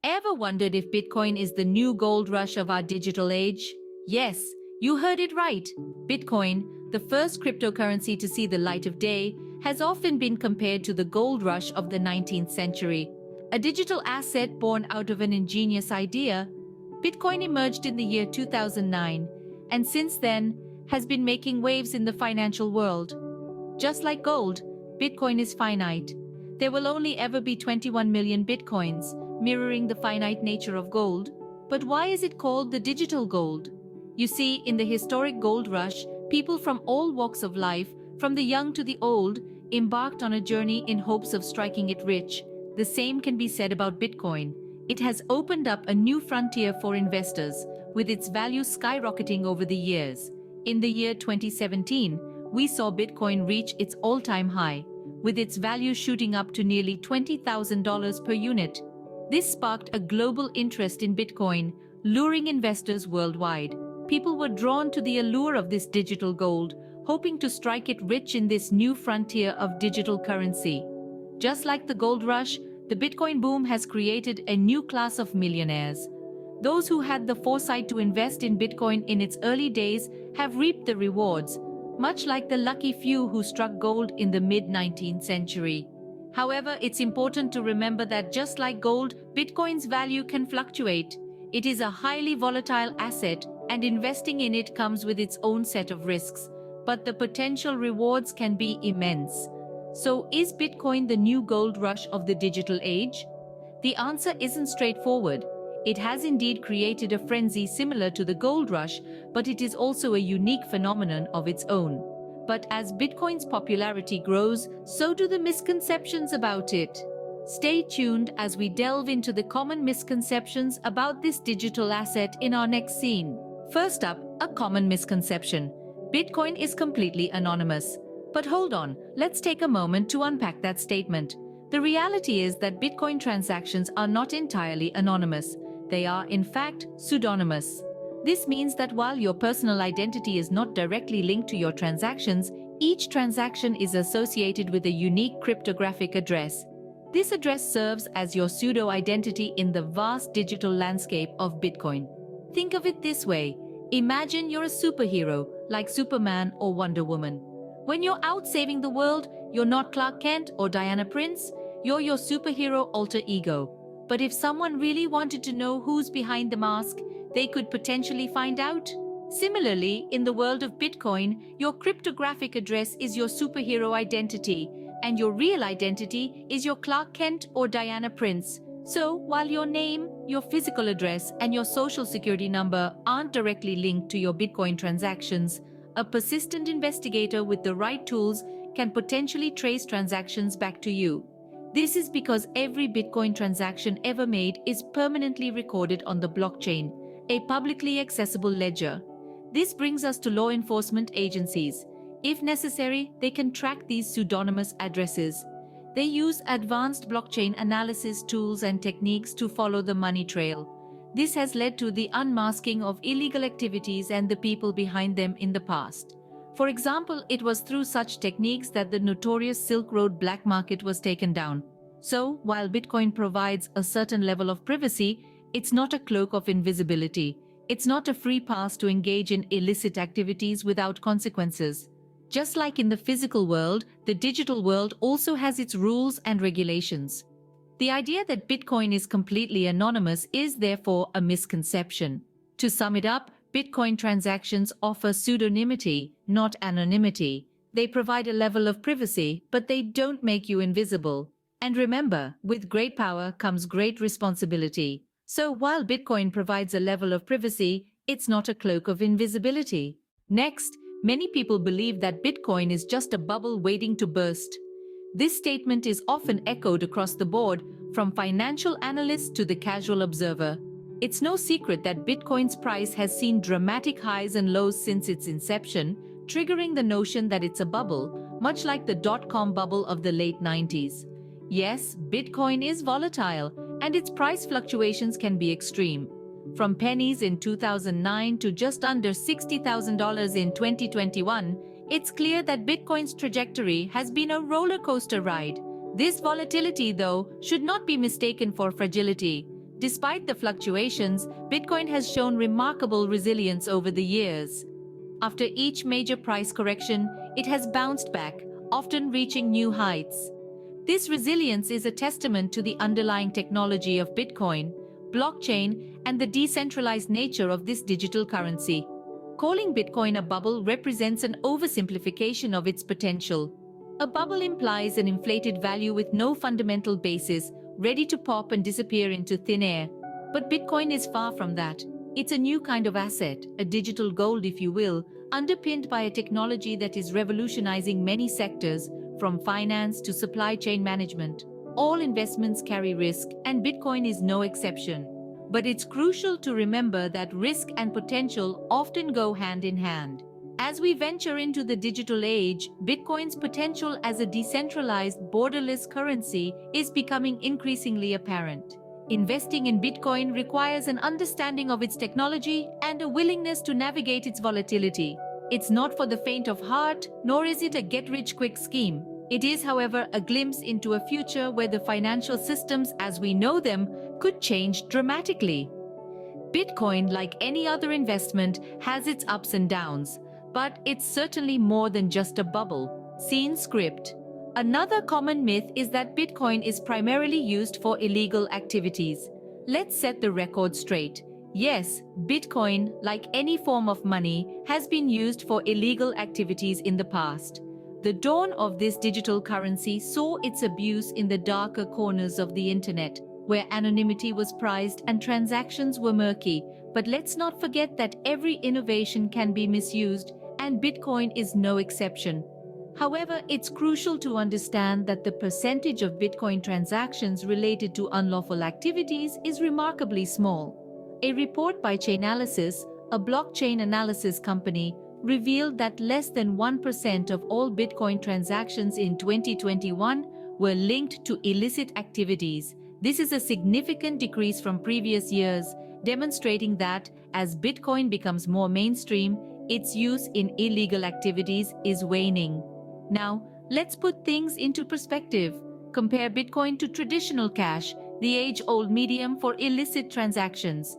Ever wondered if Bitcoin is the new gold rush of our digital age? Yes, you heard it right. Bitcoin, the first cryptocurrency to see the light of day, has often been compared to the gold rush of the 19th century. A digital asset born out of an ingenious idea, Bitcoin emerged in the year 2009, and since then has been making waves in the financial world. Just like gold, Bitcoin is finite. There will only ever be 21 million Bitcoins, mirroring the finite nature of gold. But why is it called the digital gold? You see, in the historic gold rush, people from all walks of life, from the young to the old, embarked on a journey in hopes of striking it rich. The same can be said about Bitcoin. It has opened up a new frontier for investors, with its value skyrocketing over the years. In the year 2017, we saw Bitcoin reach its all-time high, with its value shooting up to nearly $20,000 per unit. This sparked a global interest in Bitcoin, luring investors worldwide. People were drawn to the allure of this digital gold, hoping to strike it rich in this new frontier of digital currency. Just like the gold rush, the Bitcoin boom has created a new class of millionaires. Those who had the foresight to invest in Bitcoin in its early days have reaped the rewards, much like the lucky few who struck gold in the mid-19th century. However, it's important to remember that just like gold, Bitcoin's value can fluctuate. It is a highly volatile asset, and investing in it comes with its own set of risks. But the potential rewards can be immense. So, is Bitcoin the new gold rush of the digital age? The answer isn't straightforward. It has indeed created a frenzy similar to the gold rush, but it is also a unique phenomenon of its own. But as Bitcoin's popularity grows, so do the misconceptions about it. Stay tuned as we delve into the common misconceptions about this digital asset in our next scene. First up, a common misconception. Bitcoin is completely anonymous. But hold on, let's take a moment to unpack that statement. The reality is that Bitcoin transactions are not entirely anonymous. They are, in fact, pseudonymous. This means that while your personal identity is not directly linked to your transactions, each transaction is associated with a unique cryptographic address. This address serves as your pseudo-identity in the vast digital landscape of Bitcoin. Think of it this way. Imagine you're a superhero, like Superman or Wonder Woman. When you're out saving the world, you're not Clark Kent or Diana Prince, you're your superhero alter ego. But if someone really wanted to know who's behind the mask, they could potentially find out. Similarly, in the world of Bitcoin, your cryptographic address is your superhero identity, and your real identity is your Clark Kent or Diana Prince. So, while your name, your physical address, and your social security number aren't directly linked to your Bitcoin transactions, a persistent investigator with the right tools can potentially trace transactions back to you. This is because every Bitcoin transaction ever made is permanently recorded on the blockchain, a publicly accessible ledger. This brings us to law enforcement agencies. If necessary, they can track these pseudonymous addresses. They use advanced blockchain analysis tools and techniques to follow the money trail. This has led to the unmasking of illegal activities and the people behind them in the past. For example, it was through such techniques that the notorious Silk Road black market was taken down. So, while Bitcoin provides a certain level of privacy, it's not a cloak of invisibility. It's not a free pass to engage in illicit activities without consequences. Just like in the physical world, the digital world also has its rules and regulations. The idea that Bitcoin is completely anonymous is therefore a misconception. To sum it up, Bitcoin transactions offer pseudonymity, not anonymity. They provide a level of privacy, but they don't make you invisible. And remember, with great power comes great responsibility. So while Bitcoin provides a level of privacy, it's not a cloak of invisibility. Next, many people believe that Bitcoin is just a bubble waiting to burst. This statement is often echoed across the board, from financial analysts to the casual observer. It's no secret that Bitcoin's price has seen dramatic highs and lows since its inception, triggering the notion that it's a bubble, much like the dot-com bubble of the late 90s. Yes, Bitcoin is volatile, and its price fluctuations can be extreme. From pennies in 2009 to just under $60,000 in 2021, it's clear that Bitcoin's trajectory has been a roller coaster ride. This volatility, though, should not be mistaken for fragility. Despite the fluctuations, Bitcoin has shown remarkable resilience over the years. After each major price correction, it has bounced back, often reaching new heights. This resilience is a testament to the underlying technology of Bitcoin, blockchain, and the decentralized nature of this digital currency. Calling Bitcoin a bubble represents an oversimplification of its potential. A bubble implies an inflated value with no fundamental basis, ready to pop and disappear into thin air. But Bitcoin is far from that. It's a new kind of asset, a digital gold if you will, underpinned by a technology that is revolutionizing many sectors, from finance to supply chain management. All investments carry risk, and Bitcoin is no exception. But it's crucial to remember that risk and potential often go hand in hand. As we venture into the digital age, Bitcoin's potential as a decentralized, borderless currency is becoming increasingly apparent. Investing in Bitcoin requires an understanding of its technology and a willingness to navigate its volatility. It's not for the faint of heart, nor is it a get-rich-quick scheme. It is, however, a glimpse into a future where the financial systems as we know them could change dramatically. Bitcoin, like any other investment, has its ups and downs. But it's certainly more than just a bubble. Seen script. Another common myth is that Bitcoin is primarily used for illegal activities. Let's set the record straight. Yes, Bitcoin, like any form of money, has been used for illegal activities in the past. The dawn of this digital currency saw its abuse in the darker corners of the internet, where anonymity was prized and transactions were murky. But let's not forget that every innovation can be misused, and Bitcoin is no exception. However, it's crucial to understand that the percentage of Bitcoin transactions related to unlawful activities is remarkably small. A report by Chainalysis, a blockchain analysis company, revealed that less than 1% of all Bitcoin transactions in 2021 were linked to illicit activities. This is a significant decrease from previous years, demonstrating that as Bitcoin becomes more mainstream, its use in illegal activities is waning. Now, let's put things into perspective. Compare Bitcoin to traditional cash, the age-old medium for illicit transactions.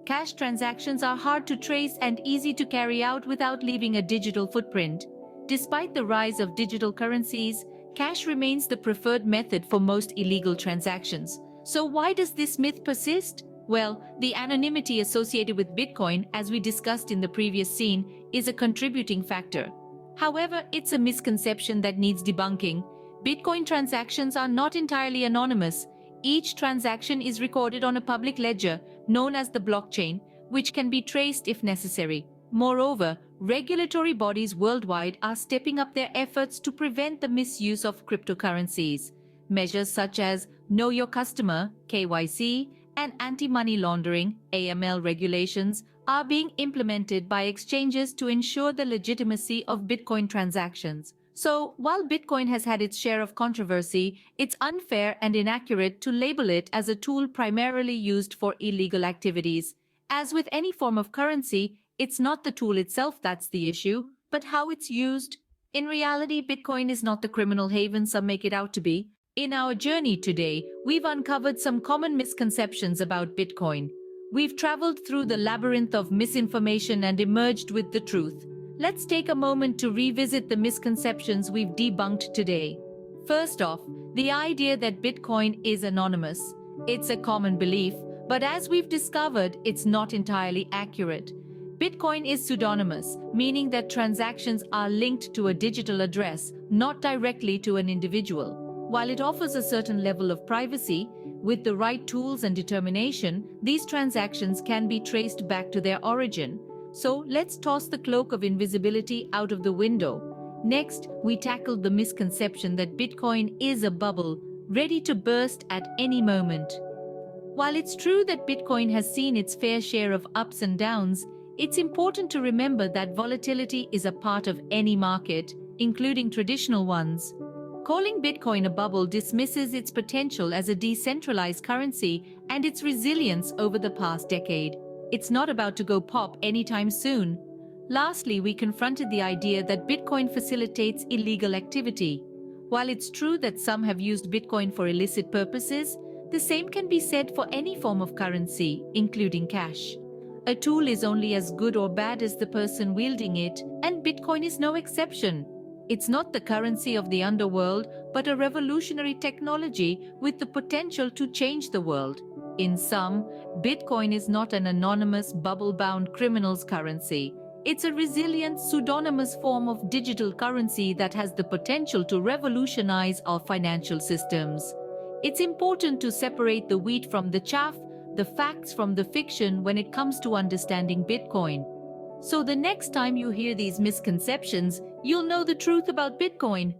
Cash transactions are hard to trace and easy to carry out without leaving a digital footprint. Despite the rise of digital currencies, cash remains the preferred method for most illegal transactions. So why does this myth persist? Well, the anonymity associated with Bitcoin, as we discussed in the previous scene, is a contributing factor. However, it's a misconception that needs debunking. Bitcoin transactions are not entirely anonymous. Each transaction is recorded on a public ledger, known as the blockchain, which can be traced if necessary. Moreover, regulatory bodies worldwide are stepping up their efforts to prevent the misuse of cryptocurrencies. Measures such as Know Your Customer, KYC, and anti-money laundering, AML regulations are being implemented by exchanges to ensure the legitimacy of Bitcoin transactions. So, while Bitcoin has had its share of controversy, it's unfair and inaccurate to label it as a tool primarily used for illegal activities. As with any form of currency, it's not the tool itself that's the issue, but how it's used. In reality, Bitcoin is not the criminal haven some make it out to be. In our journey today, we've uncovered some common misconceptions about Bitcoin. We've traveled through the labyrinth of misinformation and emerged with the truth. Let's take a moment to revisit the misconceptions we've debunked today. First off, the idea that Bitcoin is anonymous. It's a common belief, but as we've discovered, it's not entirely accurate. Bitcoin is pseudonymous, meaning that transactions are linked to a digital address, not directly to an individual. While it offers a certain level of privacy, with the right tools and determination, these transactions can be traced back to their origin. So let's toss the cloak of invisibility out of the window. Next, we tackled the misconception that Bitcoin is a bubble, ready to burst at any moment. While it's true that Bitcoin has seen its fair share of ups and downs, it's important to remember that volatility is a part of any market, including traditional ones. Calling Bitcoin a bubble dismisses its potential as a decentralized currency and its resilience over the past decade. It's not about to go pop anytime soon. Lastly, we confronted the idea that Bitcoin facilitates illegal activity. While it's true that some have used Bitcoin for illicit purposes, The same can be said for any form of currency, including cash. A tool is only as good or bad as the person wielding it, and Bitcoin is no exception. It's not the currency of the underworld, but a revolutionary technology with the potential to change the world. In sum, Bitcoin is not an anonymous, bubble-bound criminal's currency. It's a resilient, pseudonymous form of digital currency that has the potential to revolutionize our financial systems. It's important to separate the wheat from the chaff, the facts from the fiction when it comes to understanding Bitcoin. So the next time you hear these misconceptions, you'll know the truth about Bitcoin.